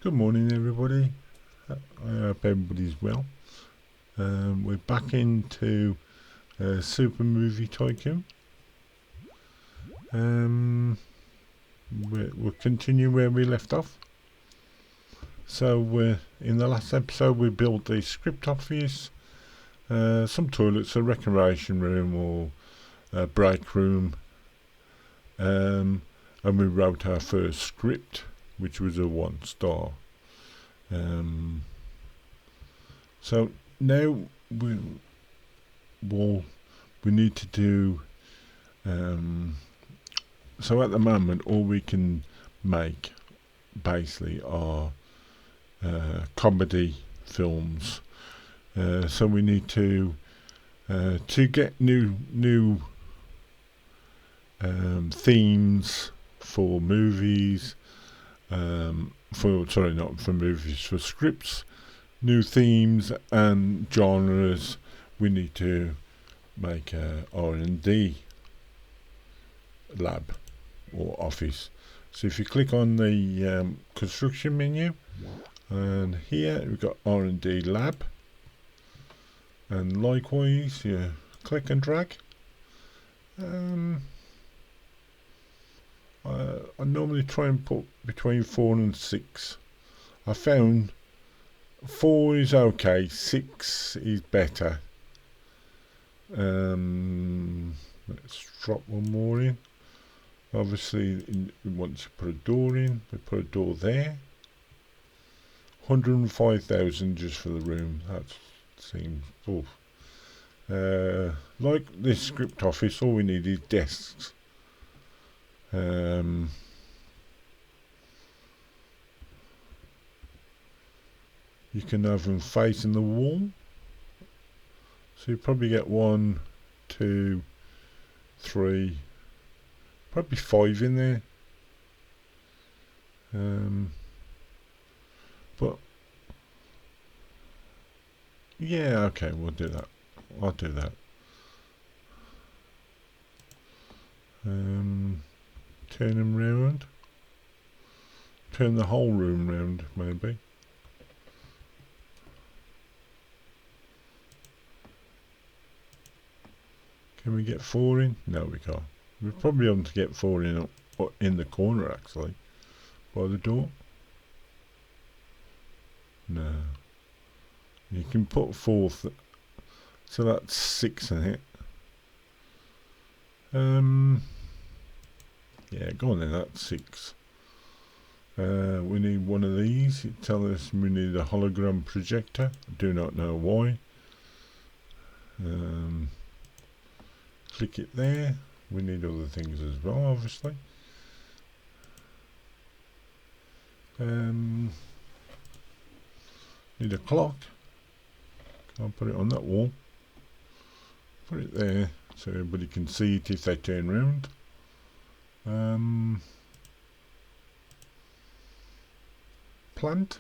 Good morning, everybody. I hope everybody's well. We're back into Super Movie Tycoon. We'll continue where we left off. So, in the last episode, we built a script office, some toilets, a recreation room or a break room, and we wrote our first script, which was a 1-star. So now we need to do. So at the moment, all we can make basically are comedy films. So we need to get new themes for movies. Not for movies, for scripts, new themes and genres. We need to make a R&D lab or office. So if you click on the construction menu, and here we've got R&D lab, and likewise you click and drag. I normally try and put between 4 and 6. I found 4 is okay, 6 is better. Let's drop one more in. Obviously, we want to put a door in. We put a door there. 105,000 just for the room. That seems oof. Like this script office, all we need is desks. You can have them facing the wall, so you probably get 1, 2, 3, probably 5 in there. But yeah, okay, we'll do that. I'll do that. Turn them round. Turn the whole room round, maybe. Can we get 4 in? No, we can't. We're probably able to get 4 in the corner, actually, by the door. No. You can put 4, so that's 6 in it. Yeah, go on then, that's 6. We need one of these. It tells us we need a hologram projector. I do not know why. Click it there. We need other things as well, obviously. Need a clock. Can't put it on that wall. Put it there so everybody can see it if they turn round. Plant.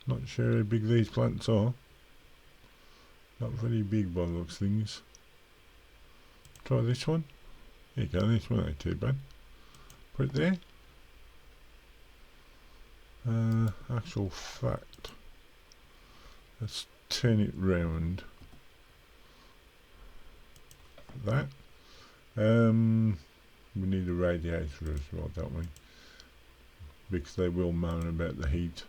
Not sure how big these plants are. Not very big by the looks of things. Try this one. There you go, this one ain't too bad. Put it there. Actual fact. Let's turn it round. That. We need a radiator as well, don't we? Because they will moan about the heat.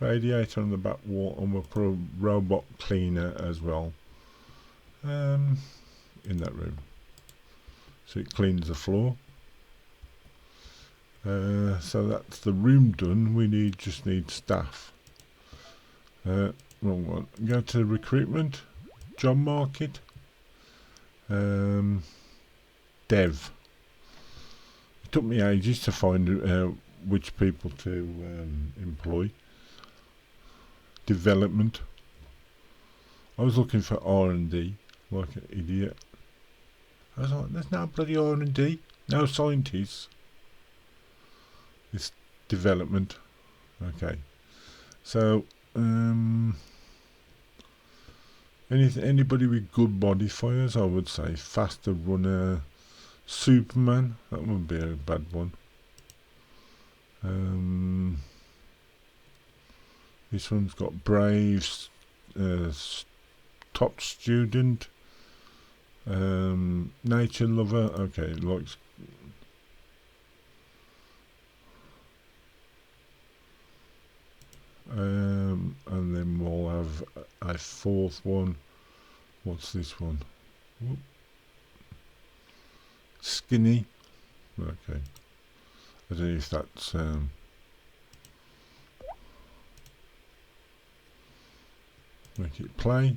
Radiator on the back wall, and we'll put a robot cleaner as well in that room, so it cleans the floor. So that's the room done. We just need staff. Wrong one. Go to recruitment, job market, dev. It took me ages to find which people to employ. Development. I was looking for R&D like an idiot. I was like, there's no bloody R&D, no scientists. It's development. Okay. So anybody with good modifiers, I would say. Faster runner, Superman, that wouldn't be a bad one. This one's got brave, top student, nature lover. Okay, likes. And then we'll have a fourth one. What's this one? Whoop. Skinny. Okay. I don't know if that's make it play.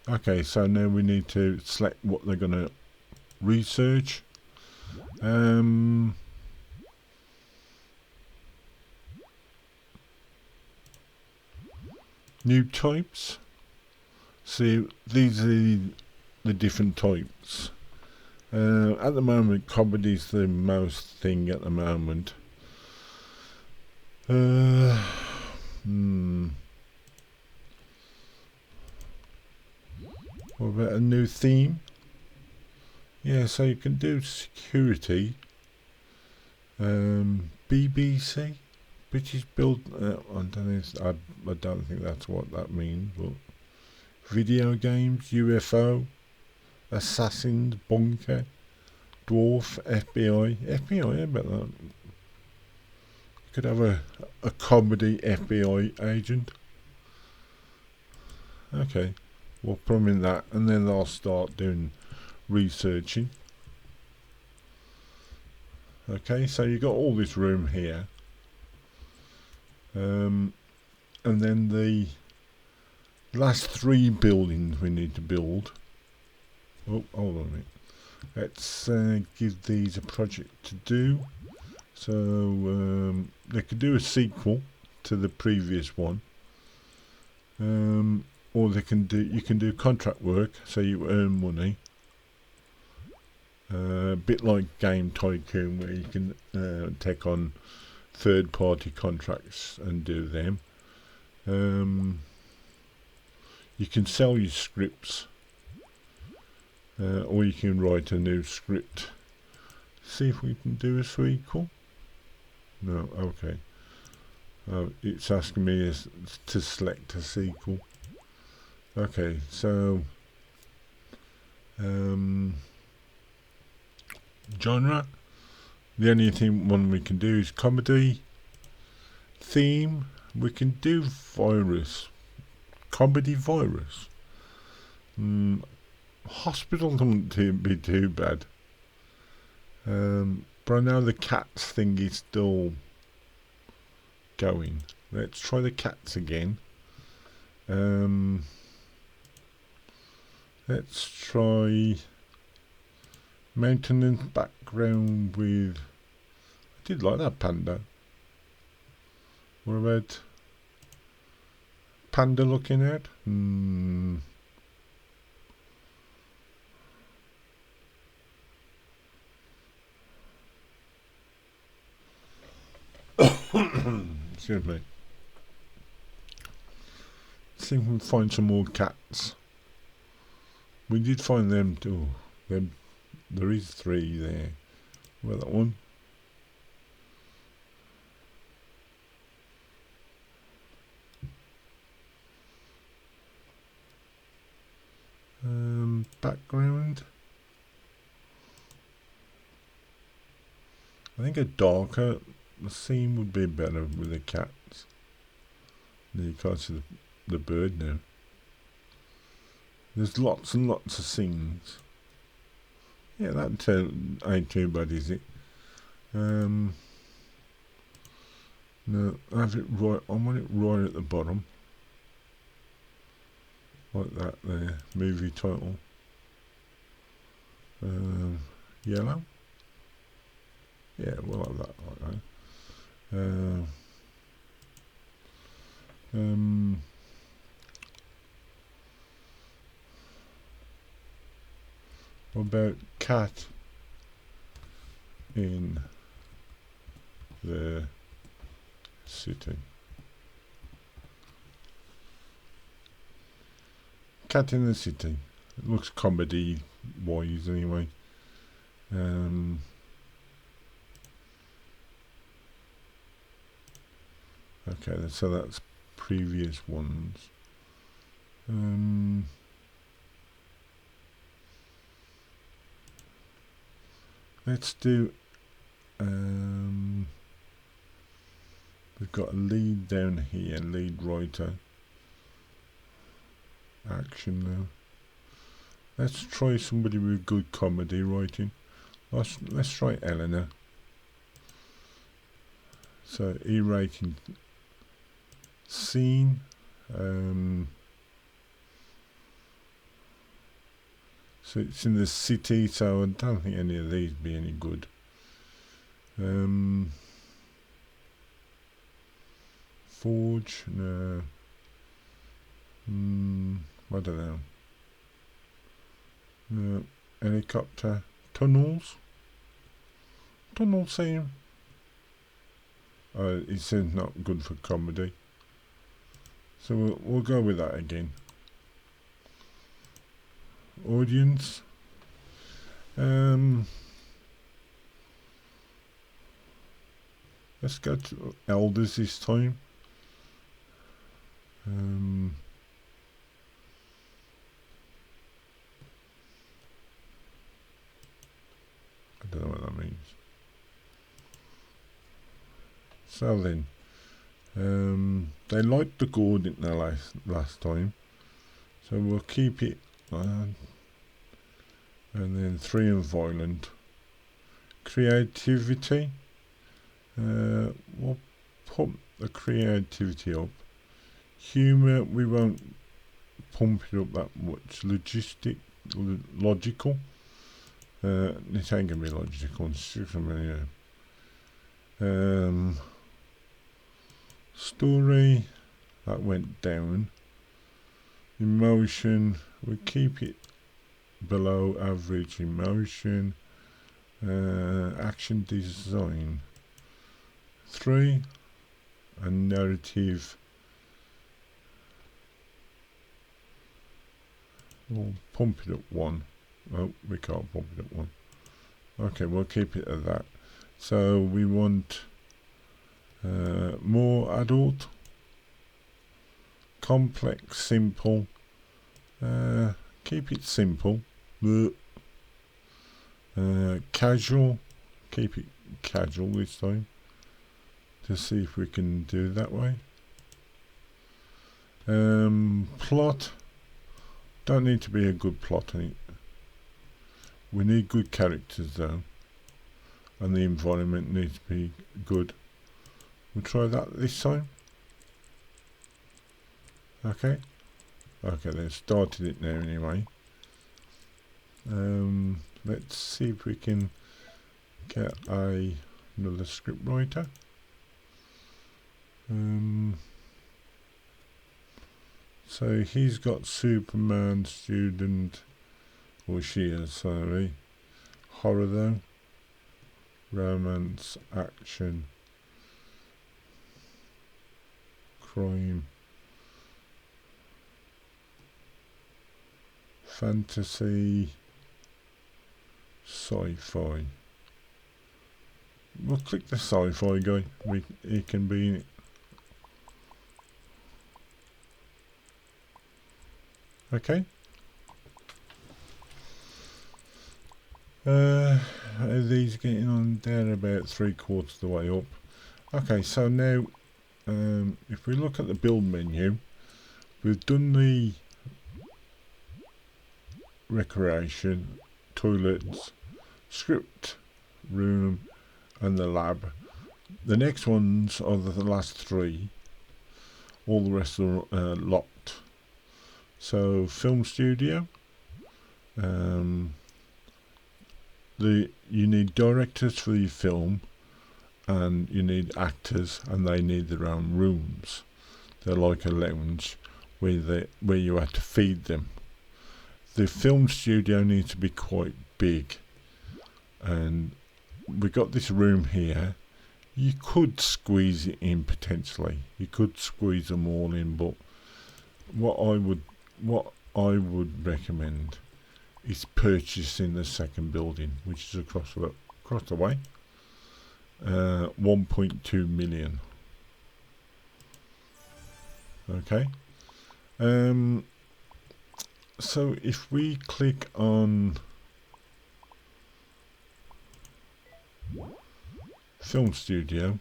Okay, so now we need to select what they're gonna research. New types. See, these are the different types. At the moment, comedy's the most thing at the moment. What about a new theme? Yeah, so you can do security. BBC, British build. I don't know. I don't think that's what that means. But video games, UFO, assassins, bunker, dwarf, FBI. FBI, I bet that. You could have a comedy FBI agent. Okay, we'll put them in that, and then they'll start doing researching. Okay, so you got all this room here, and then the last 3 buildings we need to build. Oh, hold on a minute. Let's give these a project to do. So they could do a sequel to the previous one, or they can do. You can do contract work, so you earn money. A bit like Game Tycoon, where you can take on third-party contracts and do them. You can sell your scripts, or you can write a new script. See if we can do a sequel. No, okay. It's asking me to select a sequel. Okay, so genre. The only one we can do is comedy. Theme, we can do virus. Comedy virus. Hospital doesn't be too bad. But I know the cats thing is still going. Let's try the cats again. Let's try maintenance background with. I did like that panda. What about panda looking at? Excuse me. See if we can find some more cats. We did find them too. There is 3 there. Where that one? Background. I think a darker scene would be better with the cats. You can't see the bird now. There's lots and lots of scenes. Yeah, that ain't too bad, is it? No, I have it right. I want it right at the bottom, like that there. Movie title. Yellow. Yeah, we'll have that like that. What about cat in the city? Cat in the city. It looks comedy wise anyway. Okay, so that's previous ones. Let's do we've got a lead down here, lead writer. Action now. Let's try somebody with good comedy writing. Let's try Eleanor. So E rating scene. So it's in the city, so I don't think any of these be any good. Forge, no. I don't know. Helicopter, tunnels. Tunnel scene. It says not good for comedy. So we'll go with that again. Audience. Let's go to elders this time. I don't know what that means. So then, they liked the gore, didn't they, last time? So we'll keep it, and then 3 and violent. Creativity, we'll pump the creativity up. Humour, we won't pump it up that much. Logical. It ain't gonna be logical. Story, that went down. Emotion, we keep it below average. Emotion. Action design 3, and narrative, we'll pump it up 1. Oh, we can't pump it up 1. Okay, we'll keep it at that. So we want more adult, complex, simple. Keep it simple. Casual, keep it casual this time, to see if we can do that way. Plot, don't need to be a good plot. We need good characters though, and the environment needs to be good. We'll try that this time. Okay, they've started it now anyway. Let's see if we can get another script writer. So he's got Superman, student, or she is, sorry. Horror though. Romance, action, crime, fantasy, sci-fi. We'll click the sci-fi guy. He can be in it. Okay. Are these getting on? They're about 3/4 of the way up. Okay, so now if we look at the build menu, we've done the recreation, toilets, script room, and the lab. The next ones are the last 3. All the rest are locked. So film studio, you need directors for your film, and you need actors, and they need their own rooms. They're like a lounge where you have to feed them. The film studio needs to be quite big, and we got this room here. You could squeeze it in potentially. You could squeeze them all in, but what I would recommend is purchasing the second building, which is across the way. 1.2 million. Okay. So if we click on Film Studio,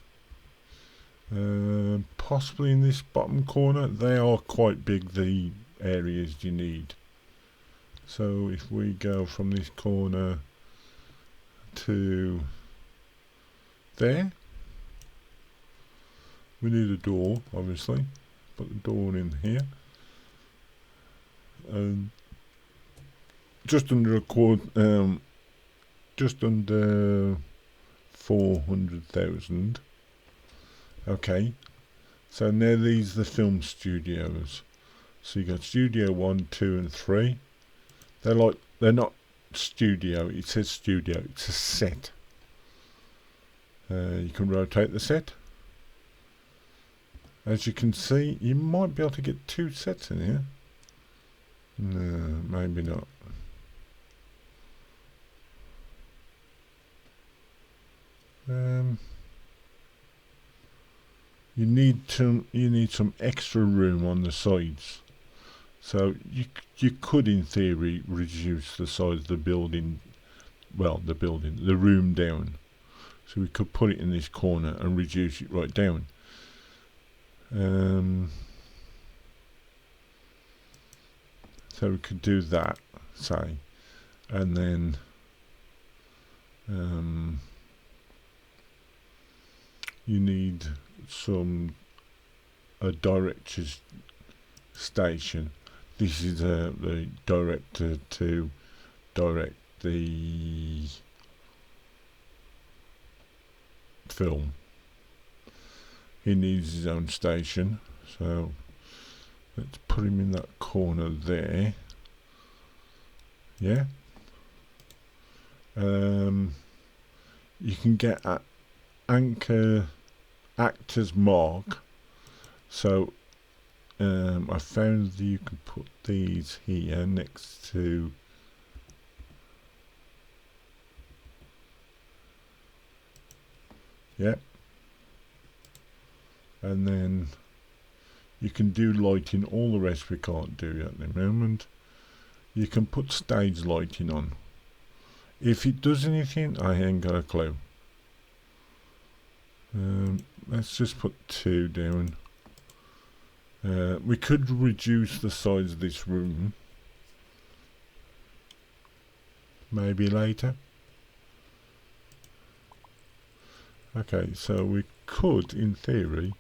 possibly in this bottom corner, they are quite big, the areas you need. So if we go from this corner to there, we need a door, obviously. Put the door in here. Just under a quarter, just under 400,000. Okay, so now these are the film studios. So you got Studio 1, 2 and 3. They're not studio, it says studio, it's a set. You can rotate the set. As you can see, you might be able to get 2 sets in here. No, maybe not. You need some extra room on the sides. So you could, in theory, reduce the size of the building. Well, the room down. So we could put it in this corner and reduce it right down. So we could do that, say, and then you need a director's station. This is the director to direct the film. He needs his own station, so let's put him in that corner there. Yeah. You can get an anchor actor's mark. So I found that you can put these here next to and then you can do lighting. All the rest we can't do at the moment. You can put stage lighting on. If it does anything, I ain't got a clue. Let's just put 2 down. We could reduce the size of this room. Maybe later. Okay, so we could, in theory,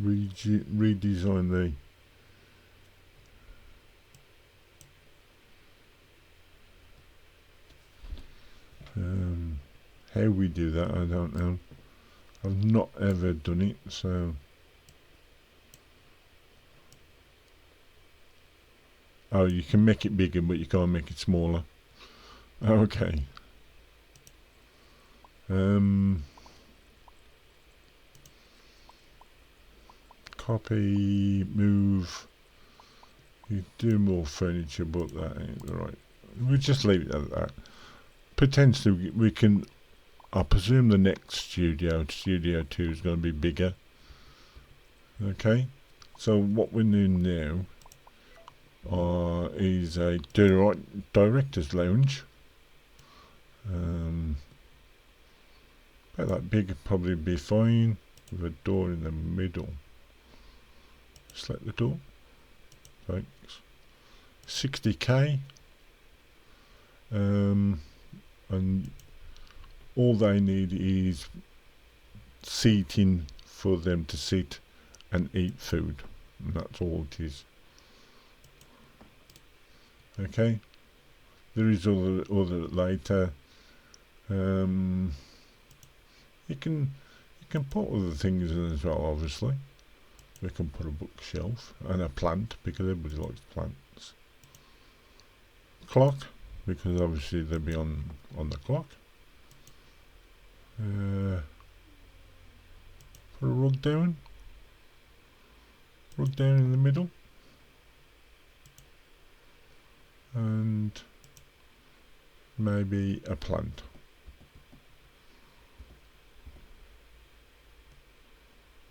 redesign the how we do that, I don't know. I've not ever done it, so oh, you can make it bigger, but you can't make it smaller. Okay. Copy, move. You do more furniture, but that ain't right. We'll just leave it at that. Potentially, we can. I presume the next Studio 2, is going to be bigger. Okay. So what we're doing now is a director's lounge. About that big would probably be fine, with a door in the middle. Select the door. Thanks. 60k. And all they need is seating for them to sit and eat food, and that's all it is. Okay, there is other later. You can put other things in as well. Obviously, we can put a bookshelf and a plant, because everybody likes plants. Clock, because obviously they'll be on the clock. Put a rug down in the middle, and maybe a plant.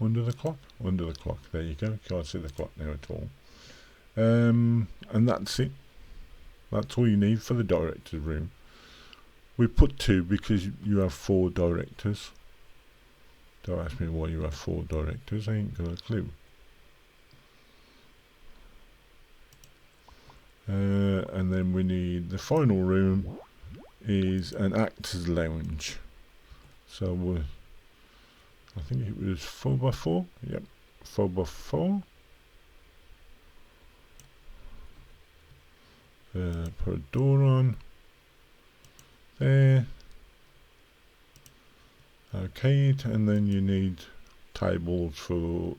Under the clock? Under the clock. There you go. Can't see the clock now at all. And that's it. That's all you need for the director's room. We put 2 because you have 4 directors. Don't ask me why you have 4 directors. I ain't got a clue. And then we need the final room is an actor's lounge. So I think it was 4x4. Yep, 4x4. Put a door on there. Okay, and then you need tables for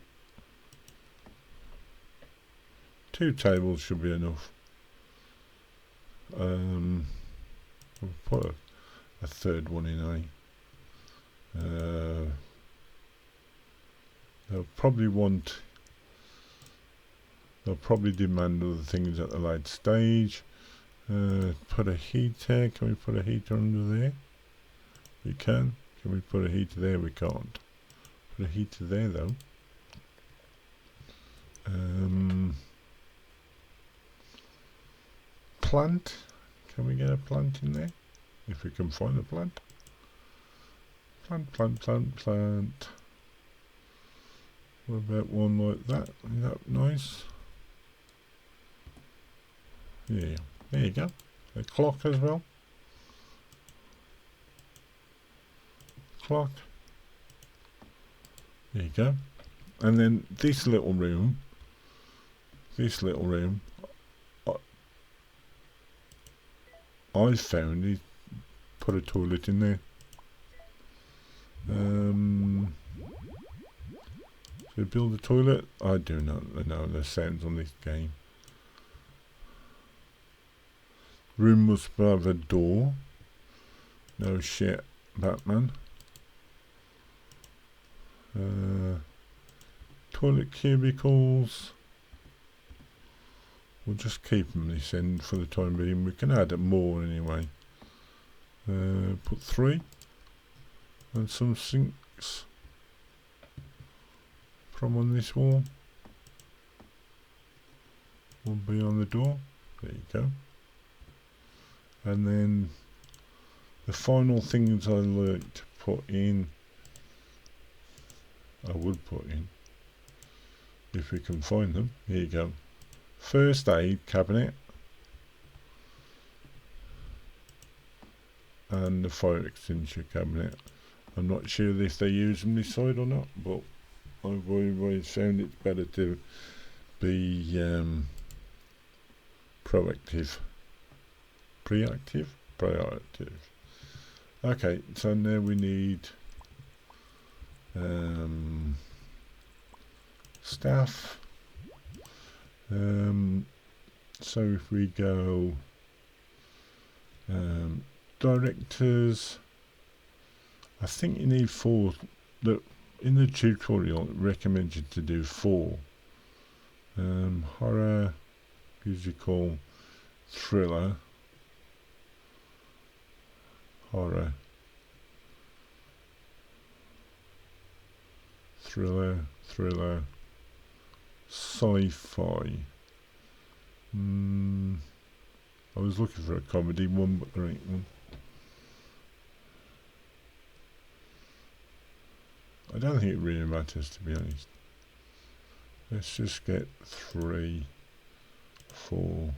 2 tables should be enough. We'll put a 3rd one in, they'll probably demand other things at the late stage. Put a heater. Can we put a heater under there? We can. Can we put a heater there? We can't. Put a heater there though. Plant. Can we get a plant in there? If we can find a plant. Plant. What about one like that? Is that nice? Yeah, there you go. A clock as well. Clock. There you go. And then this little room, I found he put a toilet in there. To build a toilet, I do not know the sounds on this game. Room must have a door. No shit, Batman. Toilet cubicles. We'll just keep them this end for the time being. We can add more anyway. Put 3. And some sinks from on this wall. Will be on the door. There you go. And then the final things I like to put in, I would put in, if we can find them. Here you go. First aid cabinet. And the fire extinguisher cabinet. I'm not sure if they use them this side or not, but I've always found it better to be proactive. Proactive. Okay, so now we need staff. So if we go directors, I think you need 4. In the tutorial it recommends you to do 4. Horror, musical, thriller, horror, thriller, sci-fi. I was looking for a comedy one, but there ain't one. I don't think it really matters, to be honest. Let's just get 3, 4.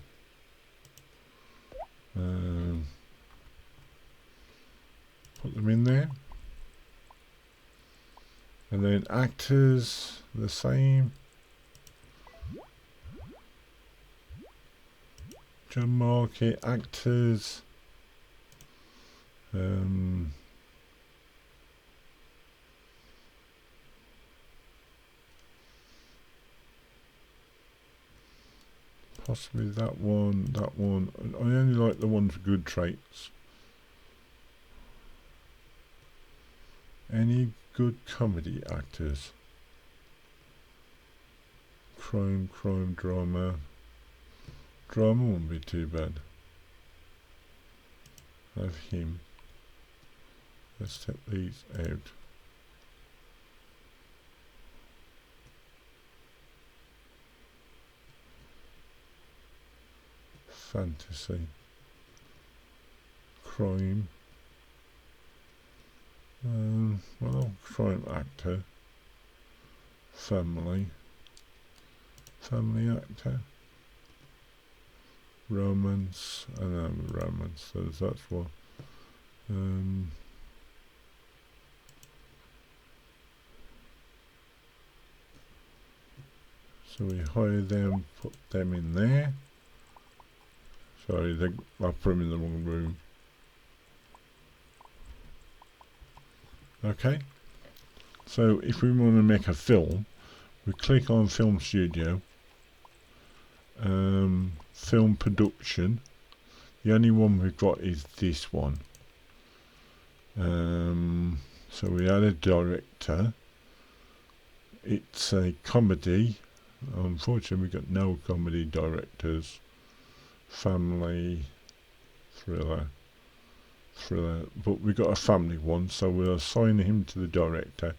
Put them in there. And then actors, the same. Job market, actors. Possibly that one. I only like the ones with good traits. Any good comedy actors? Crime, drama. Drama won't be too bad. Have him. Let's take these out. fantasy, crime, well, crime actor, family actor, romance, and romance, so that's what. So we hire them, put them in there. Sorry, I put them in the wrong room. Okay, so if we want to make a film, we click on Film Studio, Film Production. The only one we've got is this one. So we add a director. It's a comedy. Unfortunately, we've got no comedy directors. Family, thriller, but we got a family one, so we'll assign him to the director.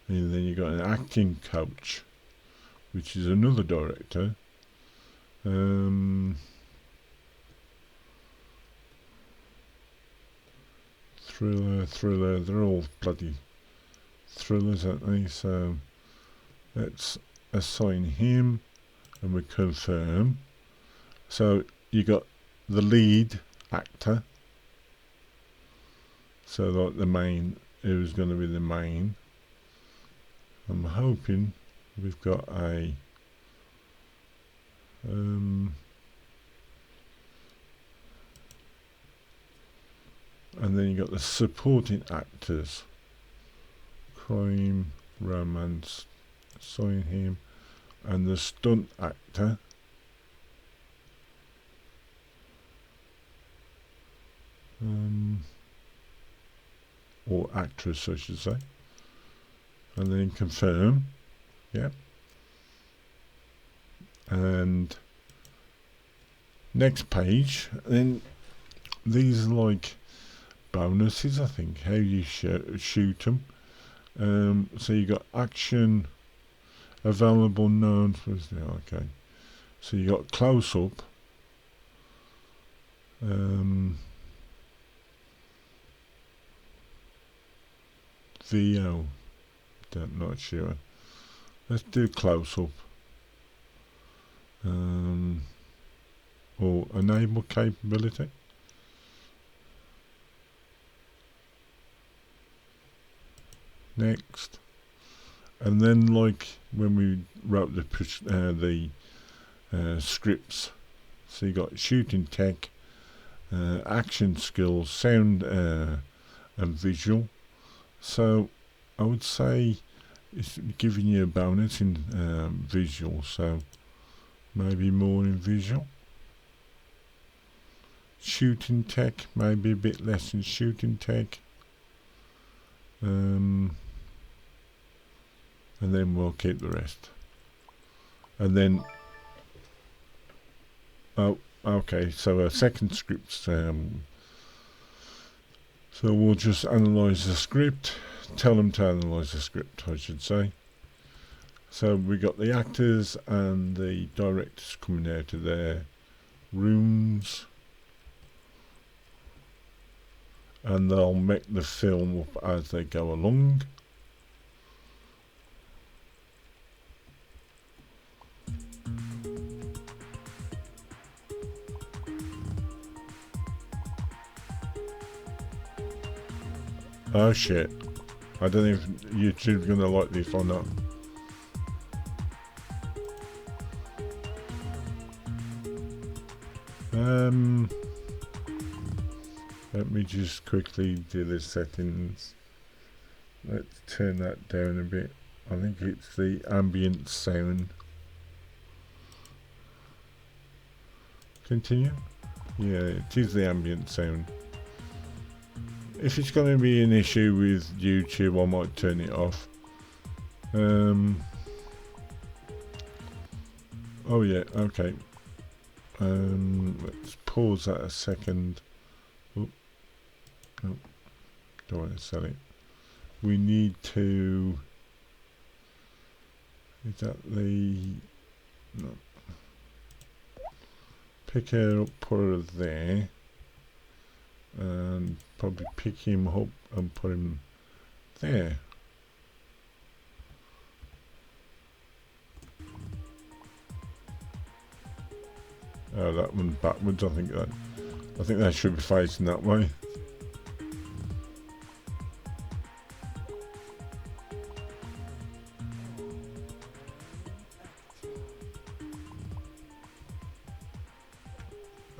And then you got an acting coach, which is another director. Thriller, they're all bloody thrillers, aren't they? So let's assign him, and we confirm. So you got the lead actor, so like the main, who's going to be the main. I'm hoping we've got a and then you got the supporting actors, crime, romance, assign him, and the stunt actor. Or actress, I should say. And then confirm. Yep. And next page. Then these are like bonuses, I think. How you shoot them. So you got action available, known for. Okay. So you got close up. VO, not sure. Let's do close up. Or enable capability. Next. And then, like when we wrote the scripts, so you got shooting tech, action skills, sound, and visual. So I would say it's giving you a bonus in visual, so maybe more in visual. Shooting tech, maybe a bit less in shooting tech. And then we'll keep the rest. And then, oh, okay, so a second script. So we'll just analyse the script, tell them to analyse the script, I should say. So we got the actors and the directors coming out of their rooms, and they'll make the film up as they go along. Oh shit, I don't know if YouTube's gonna like this or not. Let me just quickly do the settings. Let's turn that down a bit. I think it's the ambient sound. Continue? Yeah, it is the ambient sound. If it's going to be an issue with YouTube, I might turn it off. Oh yeah, okay. Let's pause that a second. Oh, no, don't want to sell it. We need to. Is that the? No. Pick her up, put her there, and probably pick him up and put him there. Oh, that one backwards. I think that should be facing that way.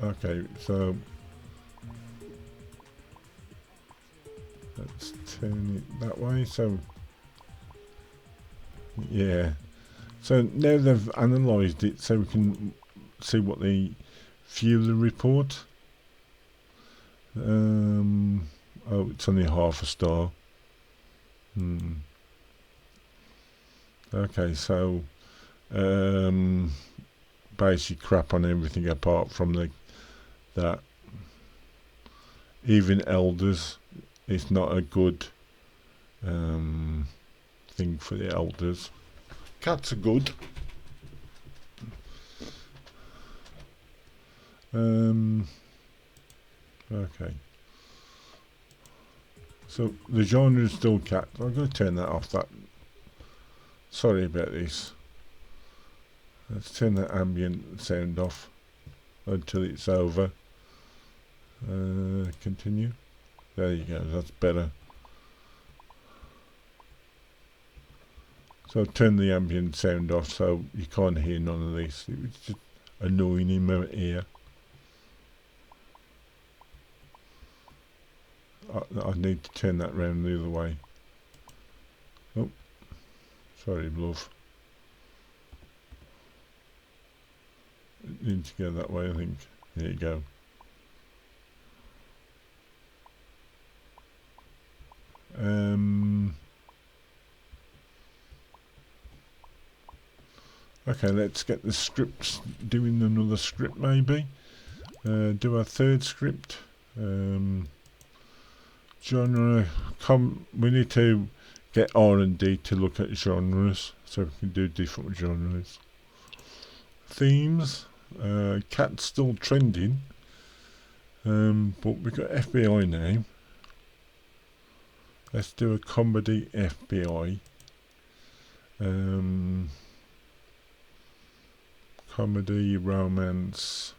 Okay, so let's turn it that way. So yeah, so now they've analysed it, so we can see what they view the report. Oh, it's only half a star. Okay, so basic crap on everything apart from that even elders, it's not a good thing for the elders. Cats are good. Okay. So the genre is still cat. I'm going to turn that off. Sorry about this. Let's turn the ambient sound off until it's over. Continue. There you go. That's better. So turn the ambient sound off so you can't hear none of this. It was just annoying in my ear. I need to turn that round the other way. Oh, sorry, love. It needs to go that way, I think. There you go. Okay, let's get the scripts, doing another script maybe. Do a third script. Genre, we need to get R&D to look at genres, so we can do different genres. Themes, cat's still trending, but we've got FBI now. Let's do a comedy FBI. Comedy, romance,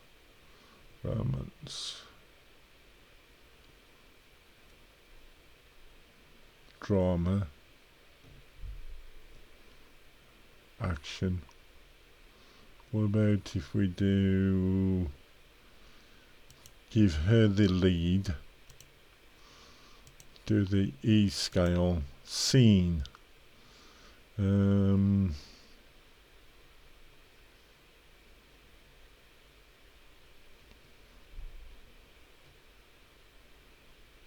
drama, action. What about if we do give her the lead, do the E scale, scene.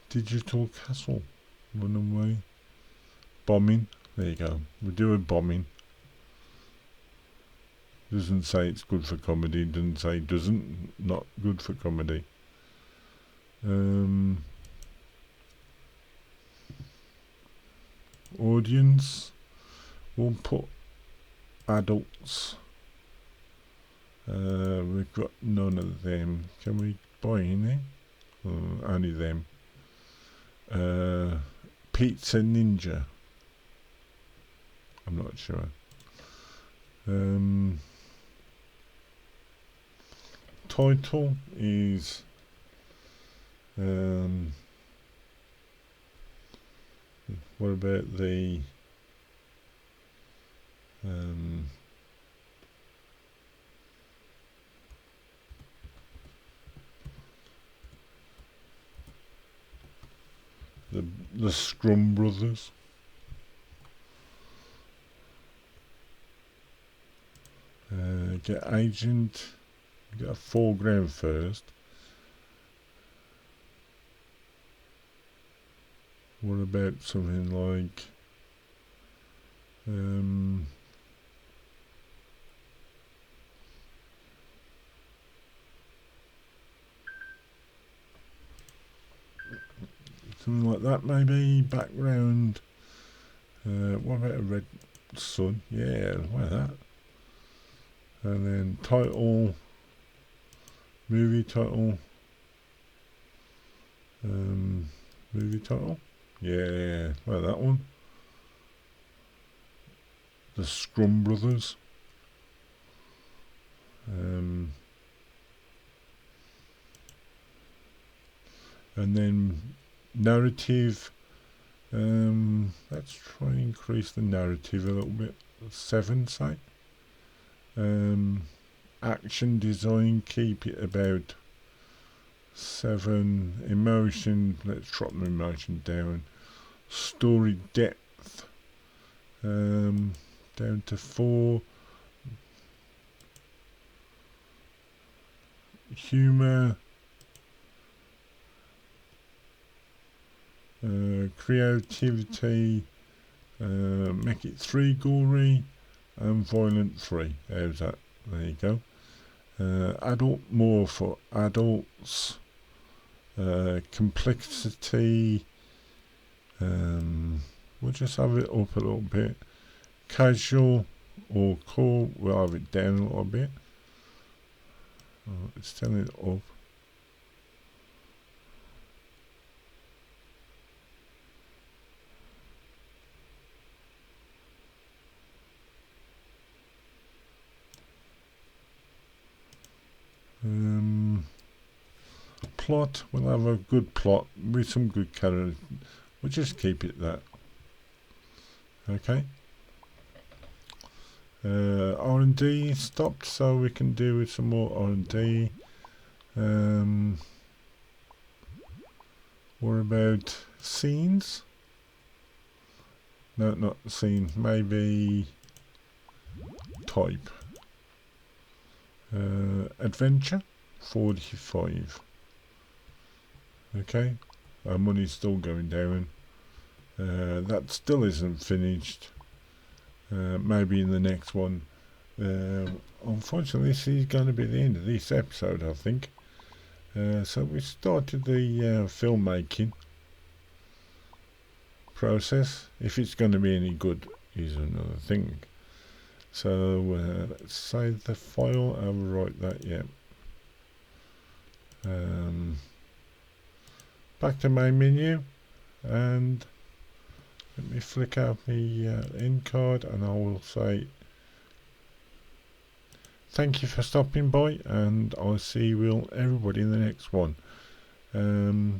Digital castle, run away, bombing. There you go. We do a bombing. Doesn't say it's good for comedy. Doesn't say it doesn't. Not good for comedy. Audience. We'll put adults. We've got none of them. Can we buy any? Only them. Pizza Ninja. I'm not sure. Title is what about the the Scrum Brothers? Get agent. Get a foreground first. What about something like something like that maybe? Background. What about a red sun? Yeah, like that. And then title, movie title. Movie title. Yeah, like that one. The Scrum Brothers. And then narrative. Let's try and increase the narrative a little bit. 7, say. Action design, keep it about 7. Emotion, let's drop the emotion down. Story depth, down to 4. Humour, creativity, make it 3 gory, and violent 3. How's that? There you go. Adult, more for adults. Complexity, we'll just have it up a little bit. Casual or core, we'll have it down a little bit. It's turning it up. Plot, we'll have a good plot with some good characters. We'll just keep it that. Okay. R&D stopped, so we can do with some more R&D. What about scenes? No, not scene. Maybe type. Adventure, 45. Okay, our money's still going down. That still isn't finished. Maybe in the next one. Unfortunately, this is going to be the end of this episode, I think. So we started the filmmaking process. If it's going to be any good is another thing. So let's save the file, overwrite that, yeah. Back to main menu, and let me flick out the end card, and I will say thank you for stopping by, and I'll see everybody in the next one. I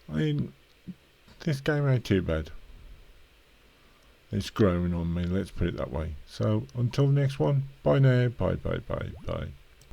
mean, this game ain't too bad. It's growing on me, let's put it that way. So until the next one, bye now, bye.